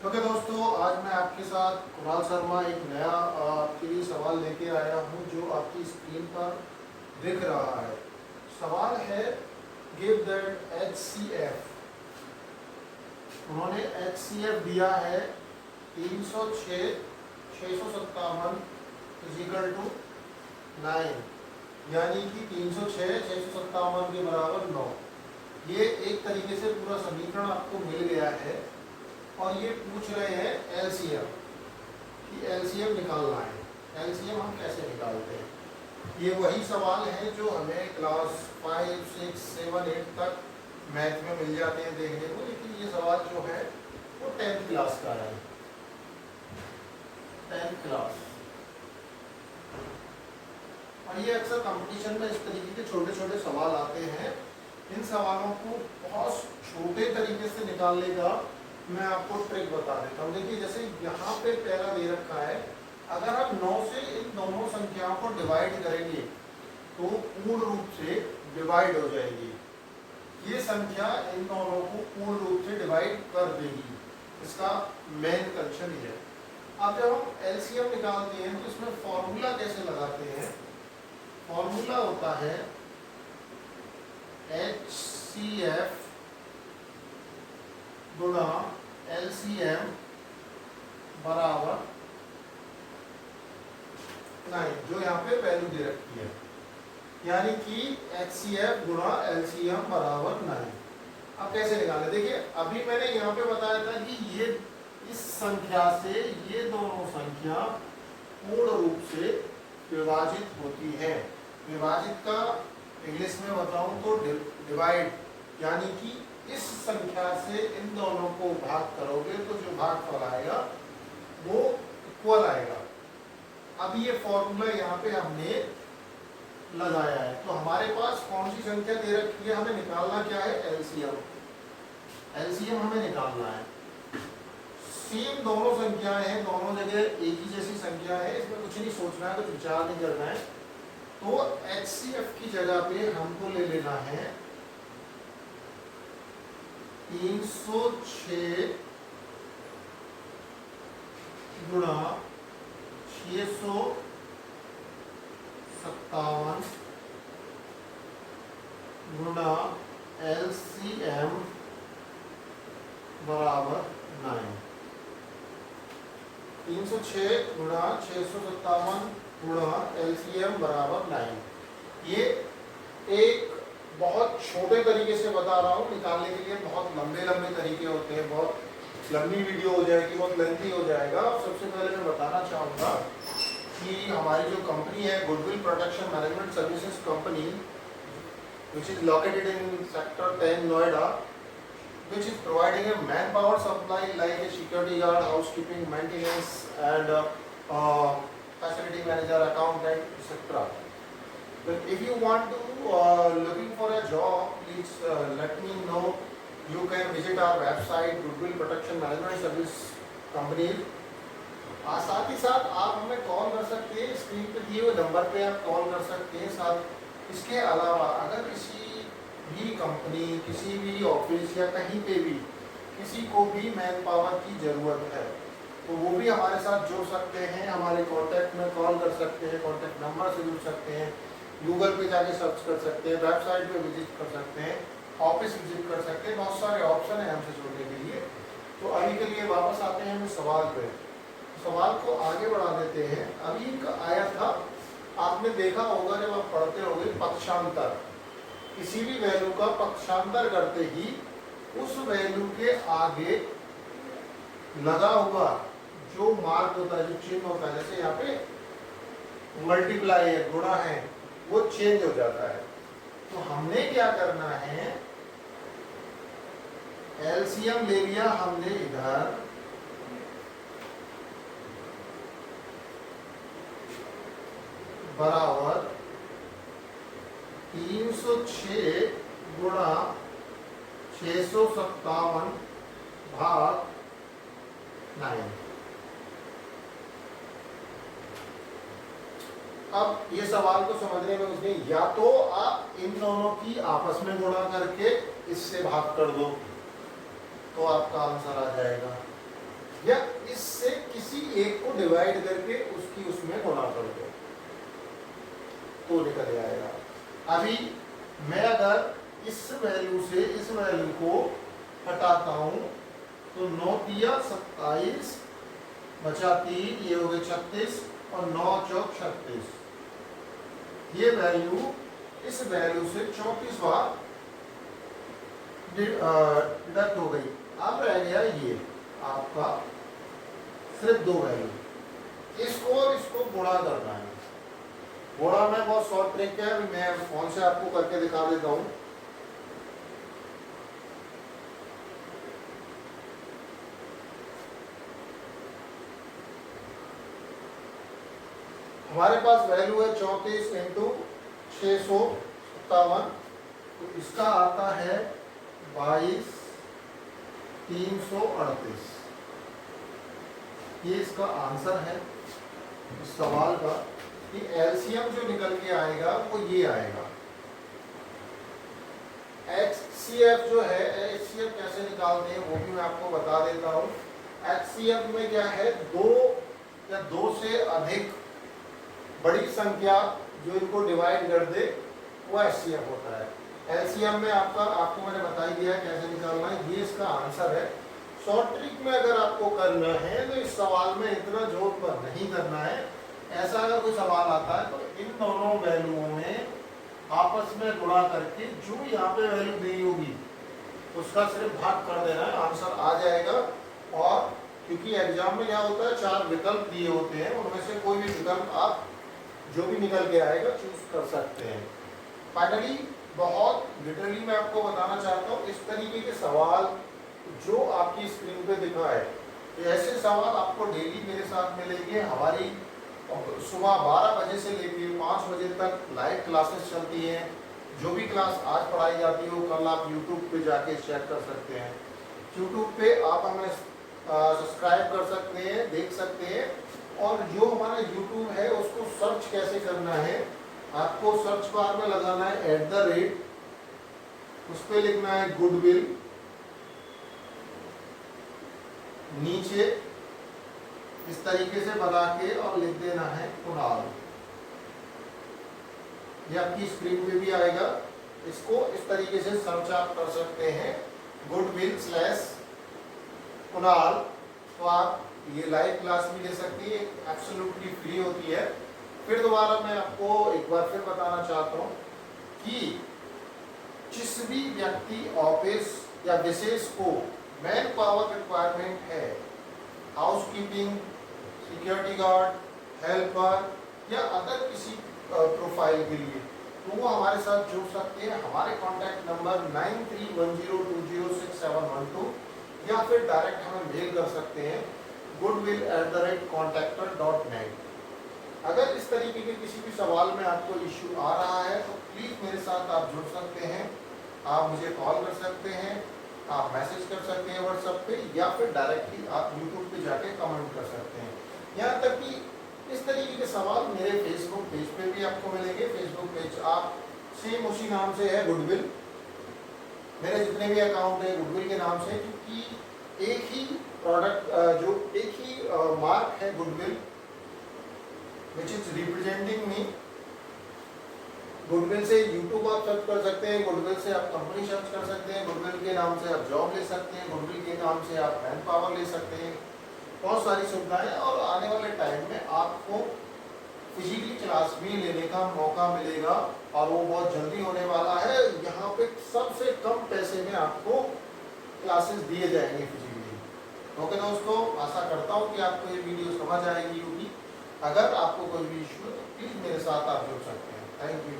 Okay दोस्तों, आज मैं आपके साथ कुणाल शर्मा एक नया आपके लिए सवाल लेके आया हूँ जो आपकी स्क्रीन पर दिख रहा है। सवाल है गिव दैट HCF। उन्होंने HCF दिया है 306 657 इजिकल टू 9, यानी कि 306 657 के बराबर 9। ये एक तरीके से पूरा समीकरण आपको मिल गया है और ये पूछ रहे हैं LCM कि LCM निकालना है। LCM हम कैसे निकालते हैं? ये वही सवाल है जो हमें क्लास 5, 6, 7, 8 तक मैथ में मिल जाते हैं देखने को, लेकिन ये सवाल जो है वो 10th क्लास का है। 10th क्लास, और ये अक्सर कंपटीशन में इस तरीके के छोटे छोटे सवाल आते हैं। इन सवालों को बहुत छोटे तरीके से निकालने का मैं आपको ट्रिक बता देता हूँ। देखिए, जैसे यहाँ पे पहला दे रखा है, अगर आप 9 से इन दोनों संख्याओं को डिवाइड करेंगे तो पूर्ण रूप से डिवाइड हो जाएगी। ये संख्या इन दोनों को पूर्ण रूप से डिवाइड कर देगी। इसका मेन कंडीशन ये है। अब जब हम LCM निकालते हैं तो इसमें फॉर्मूला कैसे लगाते हैं? फॉर्मूला होता है HCF गुणा LCM बराबर 9, जो यहाँ पे वैल्यू दे रखी है, यानी कि HCF गुणा LCM बराबर 9। अब कैसे निकालें? देखिए, अभी मैंने यहाँ पे बताया था कि ये इस संख्या से ये दोनों संख्या पूर्ण रूप से विभाजित होती है। विभाजित का इंग्लिश में बताऊं तो डिवाइड, यानी कि इस संख्या से इन दोनों को भाग करोगे तो जो भागफल आएगा वो इक्वल आएगा। अब ये फॉर्मूला यहाँ पे हमने लगाया है, तो हमारे पास कौन सी संख्या दे रखी है? हमें निकालना क्या है? LCM। LCM हमें निकालना है। सेम दोनों संख्याएं हैं, दोनों जगह एक ही जैसी संख्या है, इसमें कुछ नहीं सोचना है, कुछ विचार नहीं करना है। तो HCF की जगह पे हमको ले लेना है 306 गुणा 657 गुणा LCM बराबर 9। 306 गुणा 657 गुणा LCM बराबर 9। ये एक बहुत छोटे तरीके से बता रहा हूँ, निकालने के लिए बहुत लंबे लंबे तरीके होते हैं, बहुत लंबी वीडियो हो जाएगी, बहुत लेंथी हो जाएगा। सबसे पहले मैं बताना चाहूँगा कि हमारी जो कंपनी है goodwill protection management services company, which is located in sector 10 Noida, which is providing a manpower supply like a security guard, housekeeping, maintenance, and facility manager, accountant, etc. But if you want to looking for a job, please let me know. You can visit our website Goodwill Protection Management Service Company. साथ ही साथ आप हमें call कर सकते हैं, screen पे दिए हुए नंबर पे आप कॉल कर सकते हैं। साथ इसके अलावा अगर किसी भी कंपनी, किसी भी ऑफिस या कहीं पे भी किसी को भी मैन पावर की ज़रूरत है तो वो भी हमारे साथ जुड़ सकते हैं। हमारे कांटेक्ट में कॉल कर सकते हैं, कांटेक्ट नंबर से जुड़ सकते हैं, गूगल पे जाके सर्च कर सकते हैं, वेबसाइट पे विजिट कर सकते हैं, ऑफिस विजिट कर सकते हैं। बहुत सारे ऑप्शन हैं हमसे जुड़ने के लिए। तो अभी के लिए वापस आते हैं हम सवाल पे। सवाल को आगे बढ़ा देते हैं। अभी एक आया था, आपने देखा होगा जब आप पढ़ते होंगे पक्षांतर, किसी भी वैल्यू का पक्षांतर करते ही उस वैल्यू के आगे लगा हुआ जो मार्क होता है, जो चिन्ह होता है, जैसे यहाँ पे मल्टीप्लाई है, गुणा है, वो चेंज हो जाता है। तो हमने क्या करना है? LCM ले लिया हमने इधर, बराबर 306 गुणा 657 भाग 9। अब ये सवाल को समझने में उसमें या तो आप इन दोनों की आपस में गुणा करके इससे भाग कर दो तो आपका आंसर आ जाएगा, या इससे किसी एक को डिवाइड करके उसकी उसमें गुणा कर दो तो निकल जाएगा। अभी मैं अगर इस वैल्यू से इस वैल्यू को हटाता हूं तो 9 तिया 27 बचा 3, ये हो गए 36 और 9 चौक 36। ये वैल्यू इस वैल्यू से 34 बार डिडक्ट हो गई। अब रह गया ये आपका सिर्फ 2 वैल्यू, इसको और इसको गुणा करना है। गुणा में बहुत शॉर्ट ट्रिक है, मैं फोन से आपको करके दिखा देता हूं। हमारे पास वैल्यू है 34 इंटू 657, तो इसका आता है 22,338। ये इसका आंसर है इस सवाल का कि एलसीएम जो निकल के आएगा वो ये आएगा। एचसीएफ जो है, एचसीएफ कैसे निकालते हैं वो भी मैं आपको बता देता हूँ। एचसीएफ में क्या है, 2 या 2 से अधिक बड़ी संख्या जो इनको डिवाइड कर दे वो एचसीएफ होता है। एलसीएम में आपको मैंने बता ही दिया कैसे निकालना है, ये इसका आंसर है। शॉर्ट ट्रिक में अगर आपको करना है तो इस सवाल में इतना जोर पर नहीं करना है। ऐसा अगर कोई सवाल आता है तो इन दोनों वैल्यूओं में आपस में गुणा करके जो यहाँ पे वैल्यू दी होगी उसका सिर्फ भाग कर देना है, आंसर आ जाएगा। और क्योंकि एग्जाम में क्या होता है, 4 विकल्प दिए होते हैं, उनमें से कोई भी विकल्प आप जो भी निकल के आएगा चूज कर सकते हैं। फाइनली बहुत लिटरली मैं आपको बताना चाहता हूँ, इस तरीके के सवाल जो आपकी स्क्रीन पे दिखा है, ऐसे सवाल आपको डेली मेरे साथ मिलेंगे। हमारी सुबह 12 बजे से लेकर 5 बजे तक लाइव क्लासेस चलती हैं। जो भी क्लास आज पढ़ाई जाती हो कल आप यूट्यूब पे जाके चेक कर सकते हैं। यूट्यूब पे आप हमें सब्सक्राइब कर सकते हैं, देख सकते हैं। और जो हमारा यूट्यूब है उसको सर्च कैसे करना है, आपको सर्च बार में लगाना है @ उस पर लिखना है गुडविल, नीचे इस तरीके से बना के और लिख देना है कुणाल। ये आपकी स्क्रीन पे भी आएगा। इसको इस तरीके से सर्च आप कर सकते हैं गुडविल / कुणाल। तो आप ये लाइव क्लास भी ले सकती है, एब्सोल्युटली फ्री होती है। फिर दोबारा मैं आपको एक बार फिर बताना चाहता हूँ कि जिस भी व्यक्ति ऑफिस या विशेष को मैन पावर रिक्वायरमेंट है, हाउसकीपिंग, सिक्योरिटी गार्ड, हेल्पर या अदर किसी प्रोफाइल के लिए, तो वो हमारे साथ जुड़ सकते हैं। हमारे कॉन्टैक्ट नंबर 9310206712 या फिर डायरेक्ट हमें मेल कर सकते हैं goodwill@contactor.net। अगर इस तरीके के किसी भी सवाल में आपको इश्यू आ रहा है तो प्लीज़ मेरे साथ आप जुड़ सकते हैं। आप मुझे कॉल कर सकते हैं, आप मैसेज कर सकते हैं व्हाट्सएप पे, या फिर डायरेक्टली आप यूट्यूब पे जाके कमेंट कर सकते हैं। यहाँ तक कि इस तरीके के सवाल मेरे फेसबुक पेज पे भी आपको मिलेंगे। फेसबुक पेज आप सेम उसी नाम से है गुडविल, मेरे जितने भी अकाउंट है गुडविल के नाम से, क्योंकि एक ही प्रोडक्ट जो एक ही मार्क है goodwill which is representing me. Goodwill से यूट्यूब आप सर्च कर सकते हैं, गुडविल से आप कंपनी सर्च कर सकते हैं, गुडविल के नाम से आप जॉब ले सकते हैं, गुडविल के नाम से आप मैन पावर ले सकते हैं। बहुत सारी सुविधाएं, और आने वाले टाइम में आपको फिजिकली क्लास भी लेने का मौका मिलेगा और वो बहुत जल्दी होने वाला है। यहाँ पे सबसे कम पैसे में आपको क्लासेस दिए जाएंगे फिजिकली। ओके दोस्तों, आशा करता हूँ कि आपको ये वीडियो समझ आएगी होगी। अगर आपको कोई भी इशू है तो प्लीज़ मेरे साथ आप जुड़ सकते हैं। Thank you.